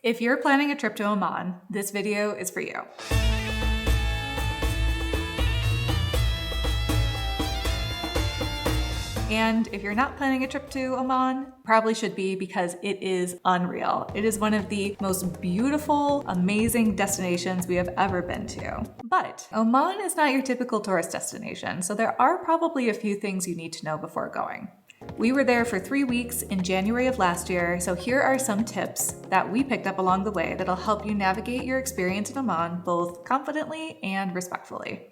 If you're planning a trip to Oman, this video is for you. And if you're not planning a trip to Oman, probably should be, because it is unreal. It is one of the most beautiful, amazing destinations we have ever been to. But Oman is not your typical tourist destination, so there are probably a few things you need to know before going. We were there for 3 weeks in January of last year, so here are some tips that we picked up along the way that'll help you navigate your experience in Oman both confidently and respectfully.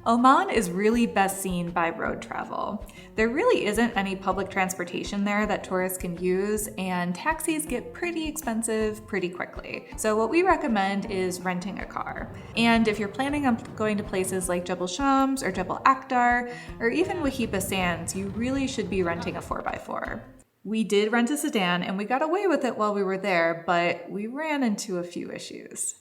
Oman is really best seen by road travel. There really isn't any public transportation there that tourists can use, and taxis get pretty expensive pretty quickly. So what we recommend is renting a car. And if you're planning on going to places like Jebel Shams or Jebel Akhdar, or even Wahiba Sands, you really should be renting a 4x4. We did rent a sedan and we got away with it while we were there, but we ran into a few issues.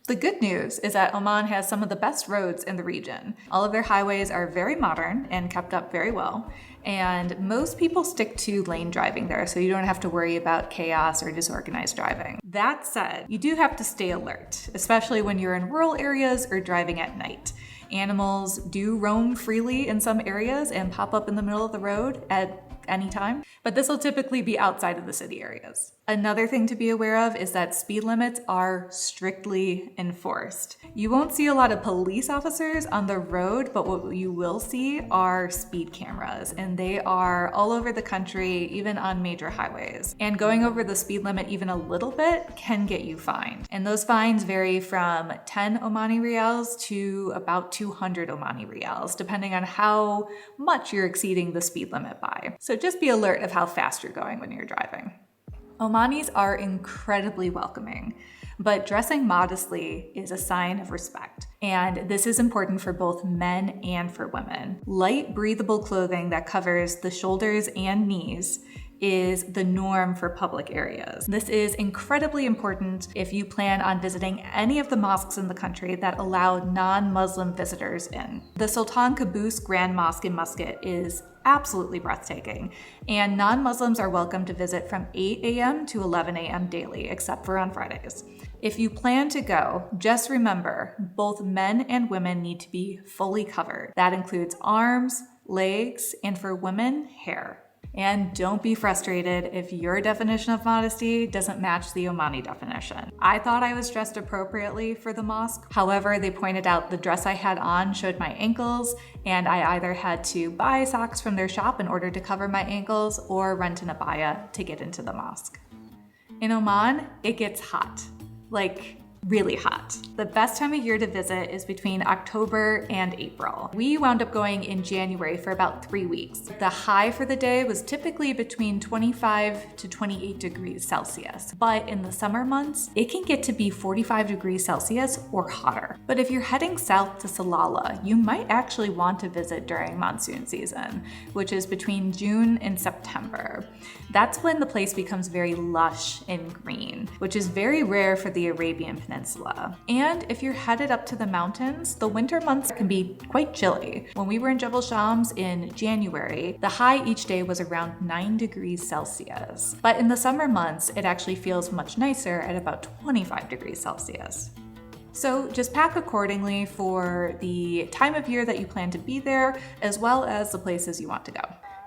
The good news is that Oman has some of the best roads in the region. All of their highways are very modern and kept up very well, and most people stick to lane driving there, so you don't have to worry about chaos or disorganized driving. That said, you do have to stay alert, especially when you're in rural areas or driving at night. Animals do roam freely in some areas and pop up in the middle of the road at any time, but this will typically be outside of the city areas. Another thing to be aware of is that speed limits are strictly enforced. You won't see a lot of police officers on the road, but what you will see are speed cameras, and they are all over the country, even on major highways. And going over the speed limit even a little bit can get you fined. And those fines vary from 10 Omani riyals to about 200 Omani riyals, depending on how much you're exceeding the speed limit by. So just be alert of how fast you're going when you're driving. Omanis are incredibly welcoming, but dressing modestly is a sign of respect. And this is important for both men and for women. Light, breathable clothing that covers the shoulders and knees is the norm for public areas. This is incredibly important if you plan on visiting any of the mosques in the country that allow non-Muslim visitors in. The Sultan Qaboos Grand Mosque in Muscat is absolutely breathtaking, and non-Muslims are welcome to visit from 8 a.m. to 11 a.m. daily, except for on Fridays. If you plan to go, just remember, both men and women need to be fully covered. That includes arms, legs, and for women, hair. And don't be frustrated if your definition of modesty doesn't match the Omani definition. I thought I was dressed appropriately for the mosque. However, they pointed out the dress I had on showed my ankles, and I either had to buy socks from their shop in order to cover my ankles or rent an abaya to get into the mosque. In Oman, it gets hot. Like, really hot. The best time of year to visit is between October and April. We wound up going in January for about 3 weeks. The high for the day was typically between 25 to 28 degrees Celsius, but in the summer months, it can get to be 45 degrees Celsius or hotter. But if you're heading south to Salalah, you might actually want to visit during monsoon season, which is between June and September. That's when the place becomes very lush and green, which is very rare for the Arabian Peninsula. And if you're headed up to the mountains, the winter months can be quite chilly. When we were in Jebel Shams in January, the high each day was around 9 degrees Celsius. But in the summer months, it actually feels much nicer at about 25 degrees Celsius. So just pack accordingly for the time of year that you plan to be there, as well as the places you want to go.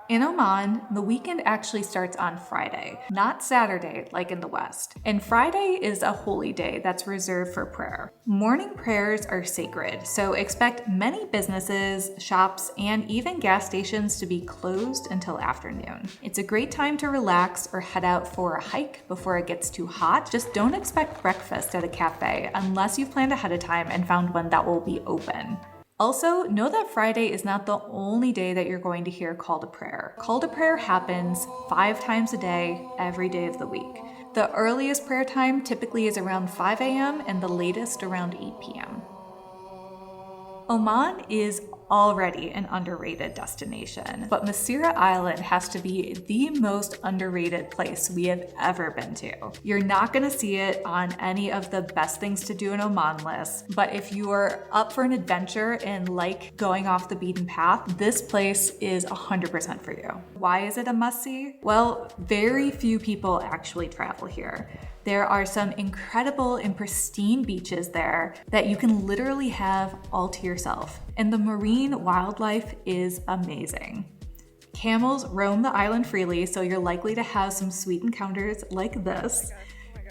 In Oman, the weekend actually starts on Friday, not Saturday like in the West. And Friday is a holy day that's reserved for prayer. Morning prayers are sacred, so expect many businesses, shops, and even gas stations to be closed until afternoon. It's a great time to relax or head out for a hike before it gets too hot. Just don't expect breakfast at a cafe unless you've planned ahead of time and found one that will be open. Also, know that Friday is not the only day that you're going to hear call to prayer. Call to prayer happens 5 times a day, every day of the week. The earliest prayer time typically is around 5 a.m. and the latest around 8 p.m. Oman is already an underrated destination, but Masirah Island has to be the most underrated place we have ever been to. You're not gonna see it on any of the best things to do in Oman lists, but if you're up for an adventure and like going off the beaten path, this place is 100% for you. Why is it a must-see? Well, very few people actually travel here. There are some incredible and pristine beaches there that you can literally have all to yourself. And the marine wildlife is amazing. Camels roam the island freely, so you're likely to have some sweet encounters like this.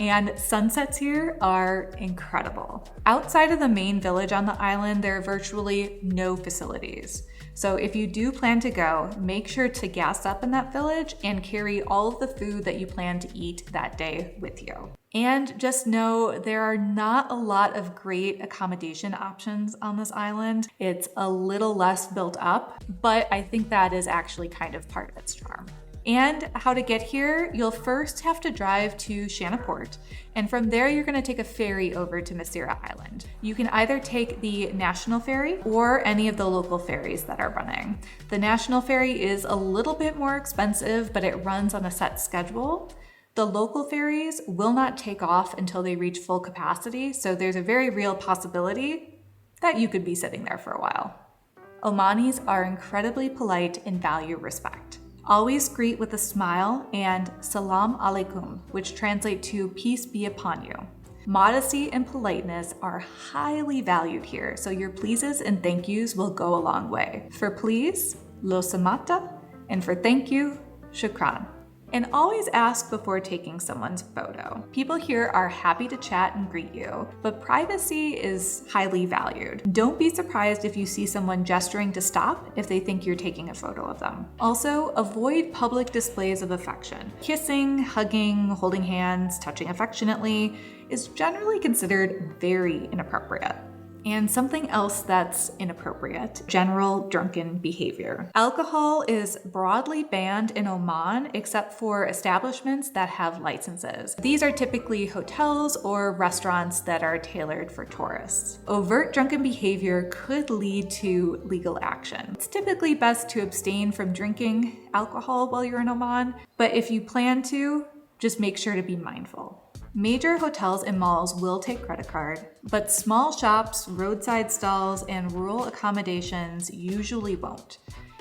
And sunsets here are incredible. Outside of the main village on the island, there are virtually no facilities. So if you do plan to go, make sure to gas up in that village and carry all of the food that you plan to eat that day with you. And just know there are not a lot of great accommodation options on this island. It's a little less built up, but I think that is actually kind of part of its charm. And how to get here, you'll first have to drive to Shanna Port, and from there you're gonna take a ferry over to Masirah Island. You can either take the national ferry or any of the local ferries that are running. The national ferry is a little bit more expensive, but it runs on a set schedule. The local ferries will not take off until they reach full capacity, so there's a very real possibility that you could be sitting there for a while. Omanis are incredibly polite and value respect. Always greet with a smile and salam alaikum, which translate to peace be upon you. Modesty and politeness are highly valued here, so your pleases and thank yous will go a long way. For please, lo samata, and for thank you, shukran. And always ask before taking someone's photo. People here are happy to chat and greet you, but privacy is highly valued. Don't be surprised if you see someone gesturing to stop if they think you're taking a photo of them. Also, avoid public displays of affection. Kissing, hugging, holding hands, touching affectionately is generally considered very inappropriate. And something else that's inappropriate, general drunken behavior. Alcohol is broadly banned in Oman except for establishments that have licenses. These are typically hotels or restaurants that are tailored for tourists. Overt drunken behavior could lead to legal action. It's typically best to abstain from drinking alcohol while you're in Oman, but if you plan to, just make sure to be mindful. Major hotels and malls will take credit card, but small shops, roadside stalls, and rural accommodations usually won't.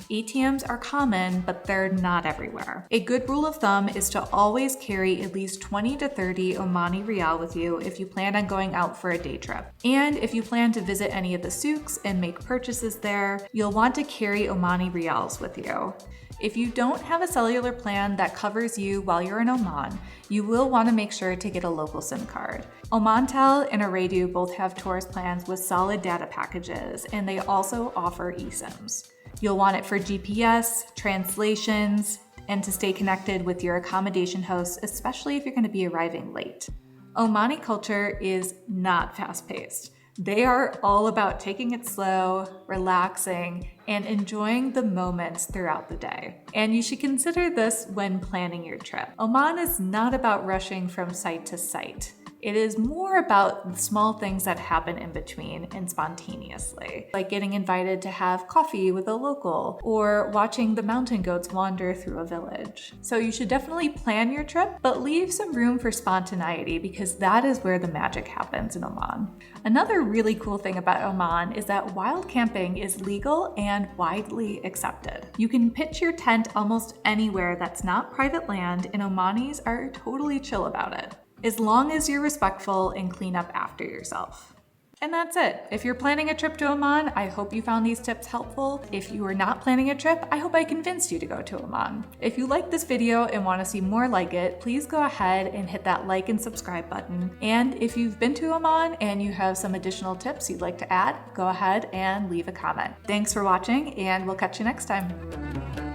ATMs are common, but they're not everywhere. A good rule of thumb is to always carry at least 20 to 30 Omani Rial with you if you plan on going out for a day trip. And if you plan to visit any of the souks and make purchases there, you'll want to carry Omani Rials with you. If you don't have a cellular plan that covers you while you're in Oman, you will want to make sure to get a local SIM card. Omantel and Ooredoo both have tourist plans with solid data packages, and they also offer eSIMs. You'll want it for GPS, translations, and to stay connected with your accommodation hosts, especially if you're going to be arriving late. Omani culture is not fast-paced. They are all about taking it slow, relaxing, and enjoying the moments throughout the day. And you should consider this when planning your trip. Oman is not about rushing from site to site. It is more about the small things that happen in between and spontaneously, like getting invited to have coffee with a local or watching the mountain goats wander through a village. So you should definitely plan your trip, but leave some room for spontaneity because that is where the magic happens in Oman. Another really cool thing about Oman is that wild camping is legal and widely accepted. You can pitch your tent almost anywhere that's not private land, and Omanis are totally chill about it, as long as you're respectful and clean up after yourself. And that's it. If you're planning a trip to Oman, I hope you found these tips helpful. If you are not planning a trip, I hope I convinced you to go to Oman. If you liked this video and want to see more like it, please go ahead and hit that like and subscribe button. And if you've been to Oman and you have some additional tips you'd like to add, go ahead and leave a comment. Thanks for watching, and we'll catch you next time.